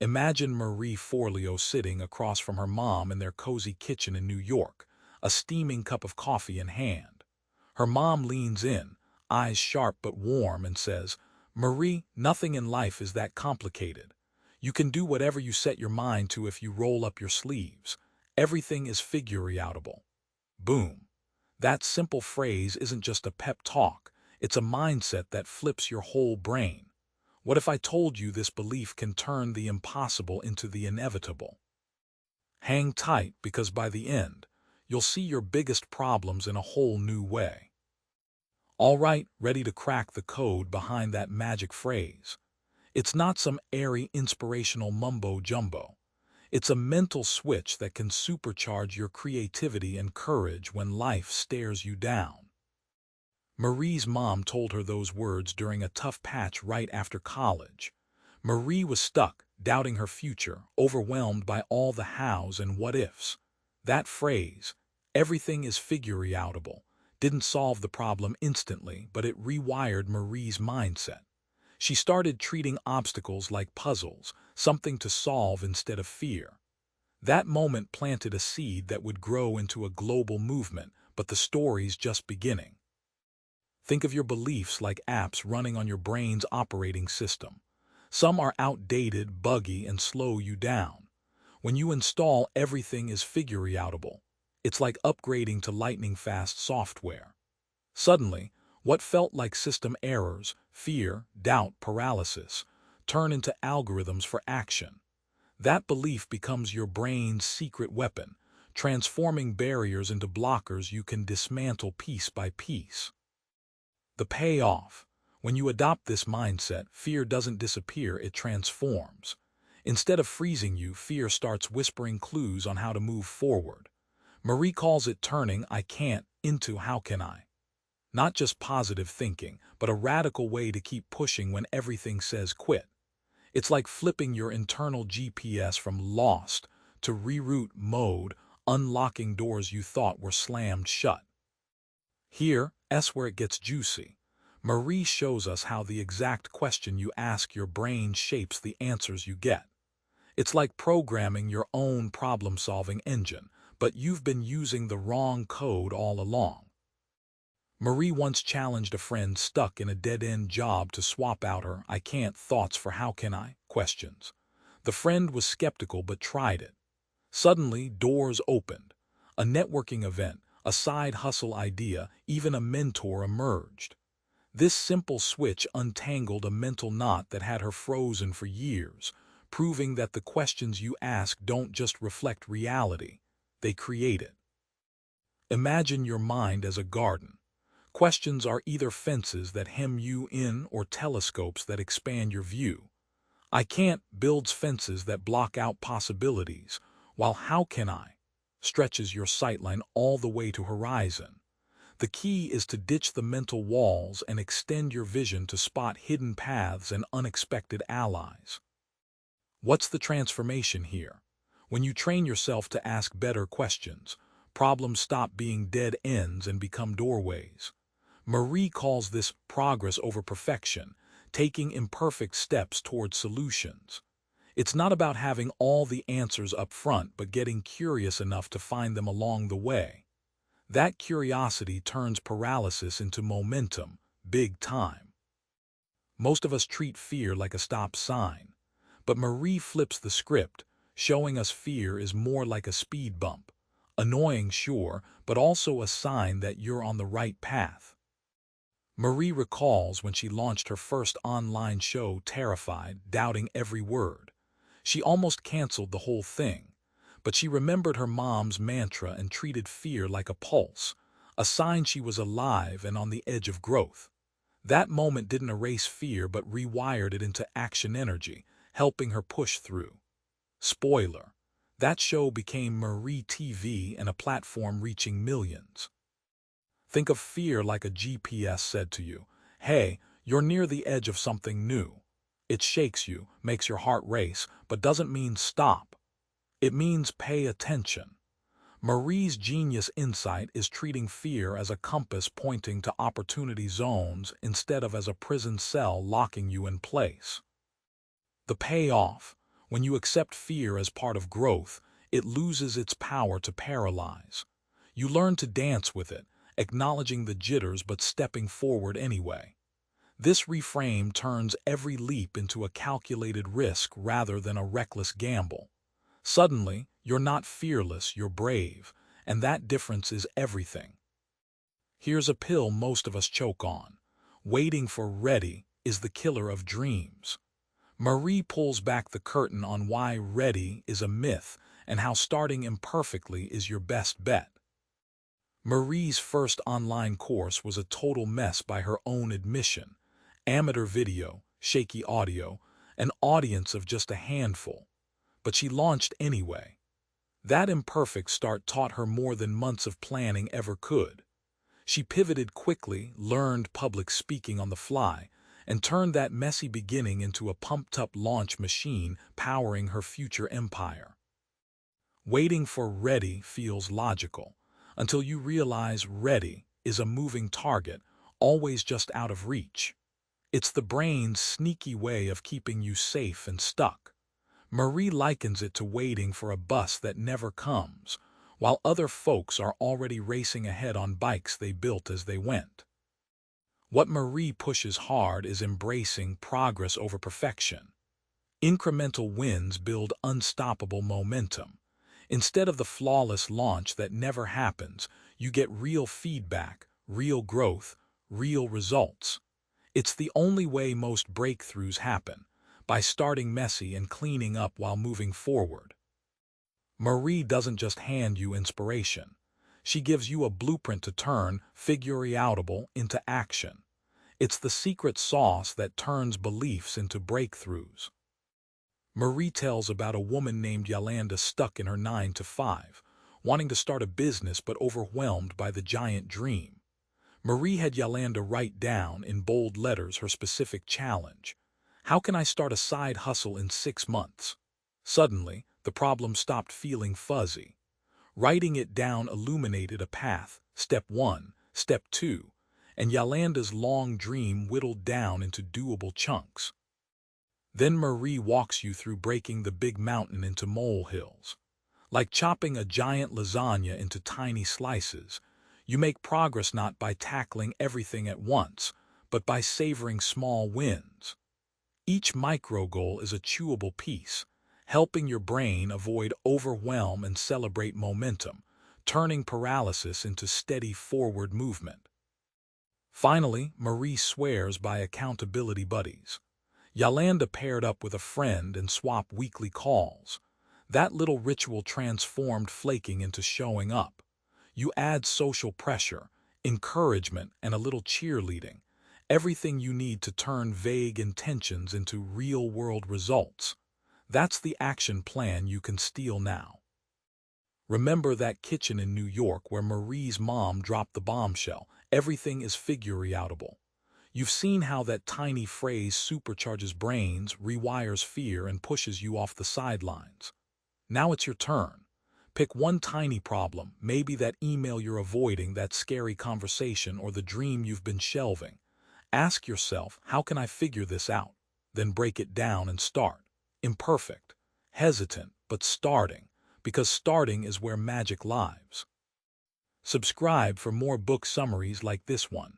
Imagine Marie Forleo sitting across from her mom in their cozy kitchen in New York, a steaming cup of coffee in hand. Her mom leans in, eyes sharp but warm, and says, "Marie, nothing in life is that complicated. You can do whatever you set your mind to if you roll up your sleeves. Everything is figureoutable." Boom. That simple phrase isn't just a pep talk, it's a mindset that flips your whole brain. What if I told you this belief can turn the impossible into the inevitable? Hang tight, because by the end, you'll see your biggest problems in a whole new way. All right, ready to crack the code behind that magic phrase? It's not some airy, inspirational mumbo-jumbo. It's a mental switch that can supercharge your creativity and courage when life stares you down. Marie's mom told her those words during a tough patch right after college. Marie was stuck, doubting her future, overwhelmed by all the hows and what-ifs. That phrase, "everything is figureoutable," didn't solve the problem instantly, but it rewired Marie's mindset. She started treating obstacles like puzzles, something to solve instead of fear. That moment planted a seed that would grow into a global movement, but the story's just beginning. Think of your beliefs like apps running on your brain's operating system. Some are outdated, buggy, and slow you down. When you install "everything is figureoutable," it's like upgrading to lightning-fast software. Suddenly, what felt like system errors, fear, doubt, paralysis, turn into algorithms for action. That belief becomes your brain's secret weapon, transforming barriers into blockers you can dismantle piece by piece. The payoff: when you adopt this mindset, fear doesn't disappear, it transforms. Instead of freezing you, fear starts whispering clues on how to move forward. Marie calls it turning "I can't" into "how can I." Not just positive thinking, but a radical way to keep pushing when everything says quit. It's like flipping your internal GPS from lost to reroute mode, unlocking doors you thought were slammed shut. Here's where it gets juicy. Marie shows us how the exact question you ask your brain shapes the answers you get. It's like programming your own problem-solving engine, but you've been using the wrong code all along. Marie once challenged a friend stuck in a dead-end job to swap out her "I can't" thoughts for "how can I" questions. The friend was skeptical but tried it. Suddenly, doors opened. A networking event, a side hustle idea, even a mentor emerged. This simple switch untangled a mental knot that had her frozen for years, proving that the questions you ask don't just reflect reality, they create it. Imagine your mind as a garden. Questions are either fences that hem you in or telescopes that expand your view. "I can't" builds fences that block out possibilities, while "how can I" stretches your sightline all the way to horizon. The key is to ditch the mental walls and extend your vision to spot hidden paths and unexpected allies. What's the transformation here? When you train yourself to ask better questions, problems stop being dead ends and become doorways. Marie calls this progress over perfection, taking imperfect steps toward solutions. It's not about having all the answers up front, but getting curious enough to find them along the way. That curiosity turns paralysis into momentum, big time. Most of us treat fear like a stop sign, but Marie flips the script, showing us fear is more like a speed bump. Annoying, sure, but also a sign that you're on the right path. Marie recalls when she launched her first online show, terrified, doubting every word. She almost canceled the whole thing, but she remembered her mom's mantra and treated fear like a pulse, a sign she was alive and on the edge of growth. That moment didn't erase fear but rewired it into action energy, helping her push through. Spoiler: that show became Marie TV and a platform reaching millions. Think of fear like a GPS said to you, "Hey, you're near the edge of something new." It shakes you, makes your heart race, but doesn't mean stop. It means pay attention. Marie's genius insight is treating fear as a compass pointing to opportunity zones instead of as a prison cell locking you in place. The payoff: When you accept fear as part of growth, it loses its power to paralyze. You learn to dance with it, acknowledging the jitters but stepping forward anyway. This reframe turns every leap into a calculated risk rather than a reckless gamble. Suddenly, you're not fearless, you're brave, and that difference is everything. Here's a pill most of us choke on. Waiting for ready is the killer of dreams. Marie pulls back the curtain on why ready is a myth and how starting imperfectly is your best bet. Marie's first online course was a total mess by her own admission. Amateur video, shaky audio, an audience of just a handful. But she launched anyway. That imperfect start taught her more than months of planning ever could. She pivoted quickly, learned public speaking on the fly, and turned that messy beginning into a pumped-up launch machine powering her future empire. Waiting for ready feels logical, until you realize ready is a moving target, always just out of reach. It's the brain's sneaky way of keeping you safe and stuck. Marie likens it to waiting for a bus that never comes, while other folks are already racing ahead on bikes they built as they went. What Marie pushes hard is embracing progress over perfection. Incremental wins build unstoppable momentum. Instead of the flawless launch that never happens, you get real feedback, real growth, real results. It's the only way most breakthroughs happen, by starting messy and cleaning up while moving forward. Marie doesn't just hand you inspiration. She gives you a blueprint to turn figureoutable into action. It's the secret sauce that turns beliefs into breakthroughs. Marie tells about a woman named Yolanda stuck in her 9 to 5, wanting to start a business but overwhelmed by the giant dream. Marie had Yolanda write down in bold letters her specific challenge. How can I start a side hustle in 6 months? Suddenly, the problem stopped feeling fuzzy. Writing it down illuminated a path, step 1, step 2, and Yolanda's long dream whittled down into doable chunks. Then Marie walks you through breaking the big mountain into molehills. Like chopping a giant lasagna into tiny slices, you make progress not by tackling everything at once, but by savoring small wins. Each micro goal is a chewable piece, helping your brain avoid overwhelm and celebrate momentum, turning paralysis into steady forward movement. Finally, Marie swears by accountability buddies. Yolanda paired up with a friend and swapped weekly calls. That little ritual transformed flaking into showing up. You add social pressure, encouragement, and a little cheerleading. Everything you need to turn vague intentions into real-world results. That's the action plan you can steal now. Remember that kitchen in New York where Marie's mom dropped the bombshell, "Everything is figureoutable." You've seen how that tiny phrase supercharges brains, rewires fear, and pushes you off the sidelines. Now it's your turn. Pick one tiny problem, maybe that email you're avoiding, that scary conversation, or the dream you've been shelving. Ask yourself, how can I figure this out? Then break it down and start. Imperfect, hesitant, but starting, because starting is where magic lives. Subscribe for more book summaries like this one.